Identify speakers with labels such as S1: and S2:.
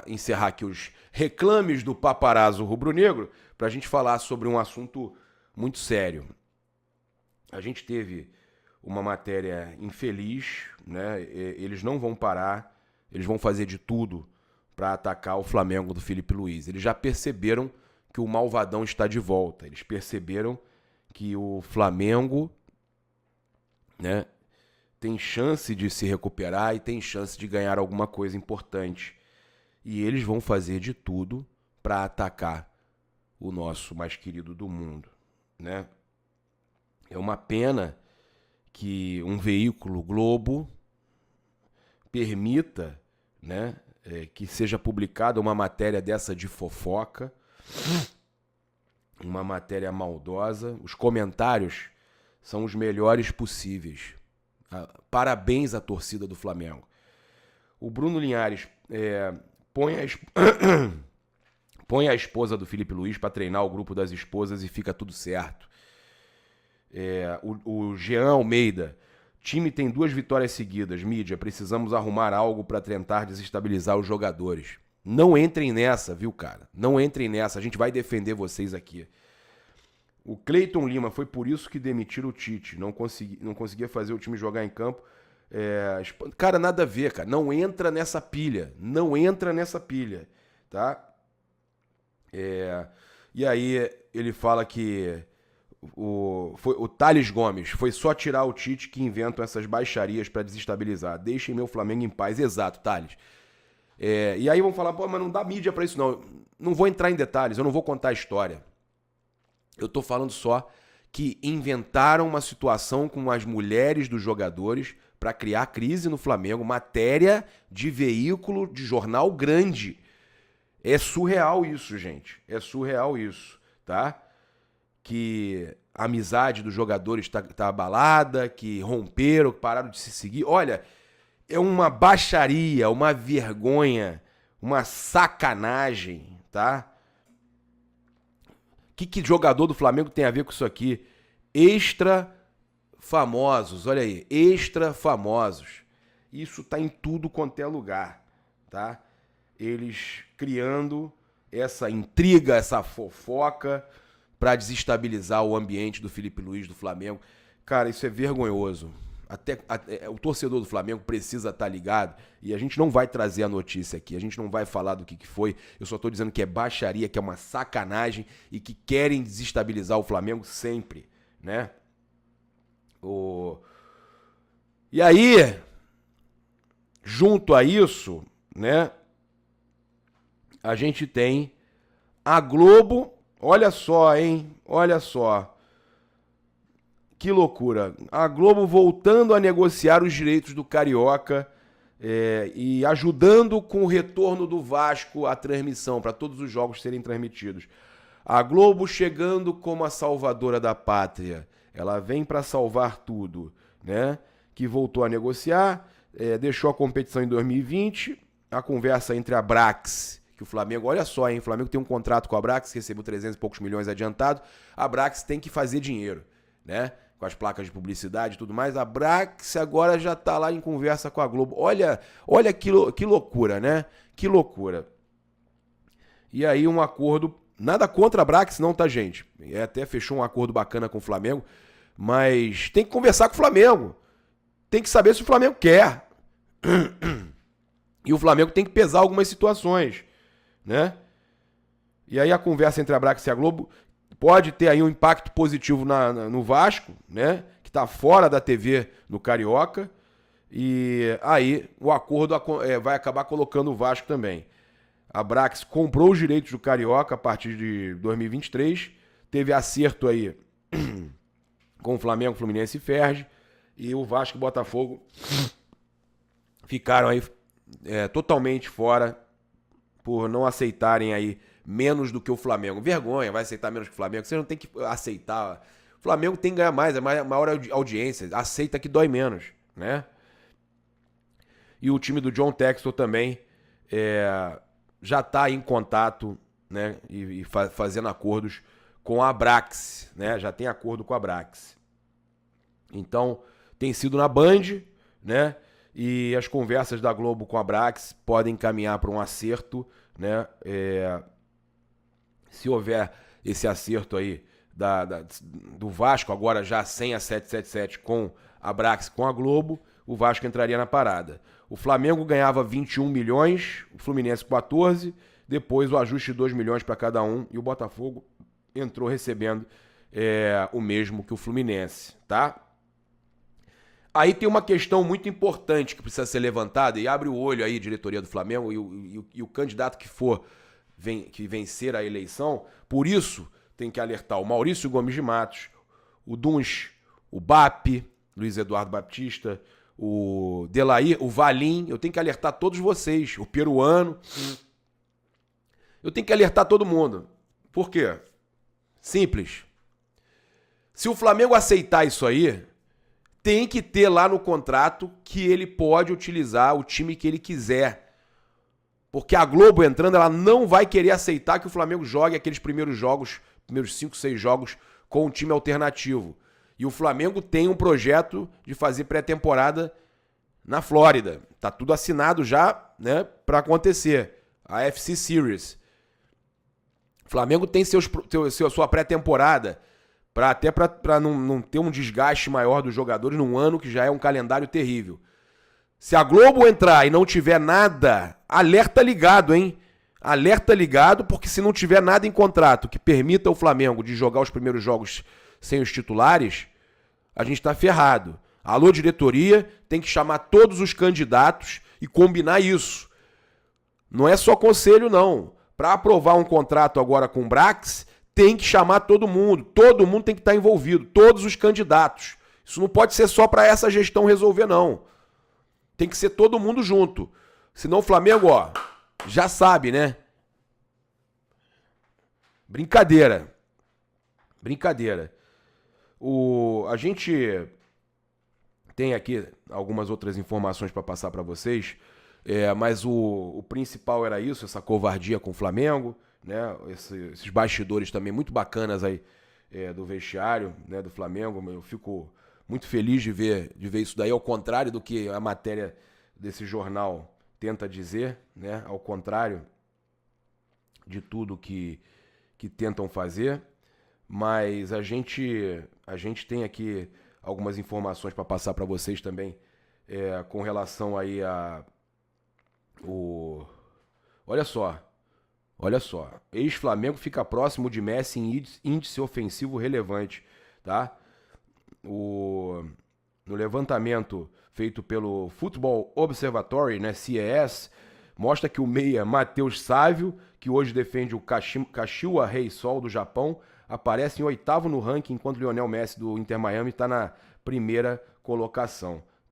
S1: encerrar aqui os reclames do paparazzo rubro-negro para a gente falar sobre um assunto muito sério. A gente teve uma matéria infeliz, né? Eles não vão parar, eles vão fazer de tudo para atacar o Flamengo do Felipe Luiz. Eles já perceberam que o malvadão está de volta. Eles perceberam que o Flamengo, né, tem chance de se recuperar e tem chance de ganhar alguma coisa importante. E eles vão fazer de tudo para atacar o nosso mais querido do mundo, né? É uma pena que um veículo Globo permita, né, que seja publicada uma matéria dessa de fofoca, uma matéria maldosa. Os comentários são os melhores possíveis. Parabéns à torcida do Flamengo. O Bruno Linhares põe a esposa do Felipe Luiz para treinar o grupo das esposas e fica tudo certo. O Jean Almeida: time tem 2 vitórias seguidas, mídia, precisamos arrumar algo para tentar desestabilizar os jogadores. Não entrem nessa, viu, cara? Não entrem nessa, a gente vai defender vocês aqui. O Cleiton Lima: foi por isso que demitiram o Tite, não conseguia fazer o time jogar em campo. Cara, nada a ver, cara. Não entra nessa pilha. Não entra nessa pilha, tá? E aí ele fala que o Thales Gomes: foi só tirar o Tite que inventam essas baixarias para desestabilizar. Deixem meu Flamengo em paz. Exato, Thales. E aí vão falar: pô, mas não dá mídia para isso não. Não vou entrar em detalhes, eu não vou contar a história. Eu tô falando só que inventaram uma situação com as mulheres dos jogadores para criar crise no Flamengo. Matéria de veículo de jornal grande. É surreal isso, gente. É surreal isso, tá? Que a amizade dos jogadores tá abalada, que romperam, que pararam de se seguir. Olha, é uma baixaria, uma vergonha, uma sacanagem, tá? O que jogador do Flamengo tem a ver com isso aqui? Extra famosos, olha aí, extra famosos. Isso tá em tudo quanto é lugar, tá? Eles criando essa intriga, essa fofoca para desestabilizar o ambiente do Felipe Luiz, do Flamengo. Cara, isso é vergonhoso. Até o torcedor do Flamengo precisa estar ligado, e a gente não vai trazer a notícia aqui, a gente não vai falar do que foi. Eu só tô dizendo que é baixaria, que é uma sacanagem e que querem desestabilizar o Flamengo sempre, né? E aí, junto a isso, né, a gente tem a Globo. Olha só, hein? Olha só. Que loucura. A Globo voltando a negociar os direitos do Carioca e ajudando com o retorno do Vasco à transmissão, para todos os jogos serem transmitidos. A Globo chegando como a salvadora da pátria. Ela vem para salvar tudo, né? Que voltou a negociar, deixou a competição em 2020, a conversa entre a Brax, que o Flamengo, olha só, hein? O Flamengo tem um contrato com a Brax, recebeu 300 e poucos milhões adiantado. A Brax tem que fazer dinheiro, né? Com as placas de publicidade e tudo mais. A Brax agora já tá lá em conversa com a Globo. Olha que loucura, né? Que loucura. E aí um acordo, nada contra a Brax não, tá, gente? Até fechou um acordo bacana com o Flamengo, mas tem que conversar com o Flamengo. Tem que saber se o Flamengo quer. E o Flamengo tem que pesar algumas situações, né? E aí a conversa entre a Brax e a Globo pode ter aí um impacto positivo no Vasco, né? Que tá fora da TV no Carioca. E aí o acordo vai acabar colocando o Vasco também. A Brax comprou os direitos do Carioca a partir de 2023. Teve acerto aí com o Flamengo, Fluminense e Ferj. E o Vasco e Botafogo ficaram aí totalmente fora por não aceitarem aí menos do que o Flamengo. Vergonha, vai aceitar menos que o Flamengo. Você não tem que aceitar. O Flamengo tem que ganhar mais, é maior audiência. Aceita que dói menos, né? E o time do John Textor também já está em contato, né? E fazendo acordos com a Brax, né? Já tem acordo com a Brax. Então, tem sido na Band, né? e as conversas da Globo com a Brax podem caminhar para um acerto, né? Se houver esse acerto aí do Vasco, agora já sem a 777 com a Brax, com a Globo, o Vasco entraria na parada. O Flamengo ganhava 21 milhões, o Fluminense 14, depois o ajuste de 2 milhões para cada um, e o Botafogo entrou recebendo o mesmo que o Fluminense, tá? Aí tem uma questão muito importante que precisa ser levantada, e abre o olho aí, diretoria do Flamengo, e o candidato que vencer a eleição, por isso tem que alertar o Maurício Gomes de Matos, o Duns, o BAP, Luiz Eduardo Baptista, o Delair, o Valim, eu tenho que alertar todos vocês, o peruano, eu tenho que alertar todo mundo. Por quê? Simples. Se o Flamengo aceitar isso aí, tem que ter lá no contrato que ele pode utilizar o time que ele quiser. Porque a Globo entrando, ela não vai querer aceitar que o Flamengo jogue aqueles primeiros 5, 6 jogos com um time alternativo. E o Flamengo tem um projeto de fazer pré-temporada na Flórida. Tá tudo assinado já, né, para acontecer. A FC Series. O Flamengo tem sua pré-temporada até para não ter um desgaste maior dos jogadores num ano que já é um calendário terrível. Se a Globo entrar e não tiver nada, alerta ligado, hein? Alerta ligado, porque se não tiver nada em contrato que permita o Flamengo de jogar os primeiros jogos sem os titulares, a gente tá ferrado. Alô, diretoria, tem que chamar todos os candidatos e combinar isso. Não é só conselho, não. Para aprovar um contrato agora com o Brax, tem que chamar todo mundo tem que estar envolvido, todos os candidatos. Isso não pode ser só para essa gestão resolver, não. Tem que ser todo mundo junto. Senão o Flamengo, ó, já sabe, né? Brincadeira. A gente tem aqui algumas outras informações para passar para vocês, mas o principal era isso, essa covardia com o Flamengo, né? Esses bastidores também muito bacanas aí do vestiário, né, do Flamengo. Eu fico muito feliz de ver isso daí, ao contrário do que a matéria desse jornal tenta dizer, né? Ao contrário de tudo que tentam fazer. Mas a gente tem aqui algumas informações para passar para vocês também com relação aí Olha só, ex-Flamengo fica próximo de Messi em índice ofensivo relevante, tá? No levantamento feito pelo Football Observatory, né, CES, mostra que o meia Matheus Sávio, que hoje defende o Kashiwa Reysol do Japão, aparece em 8º no ranking, enquanto Lionel Messi do Inter Miami está na primeira colocação.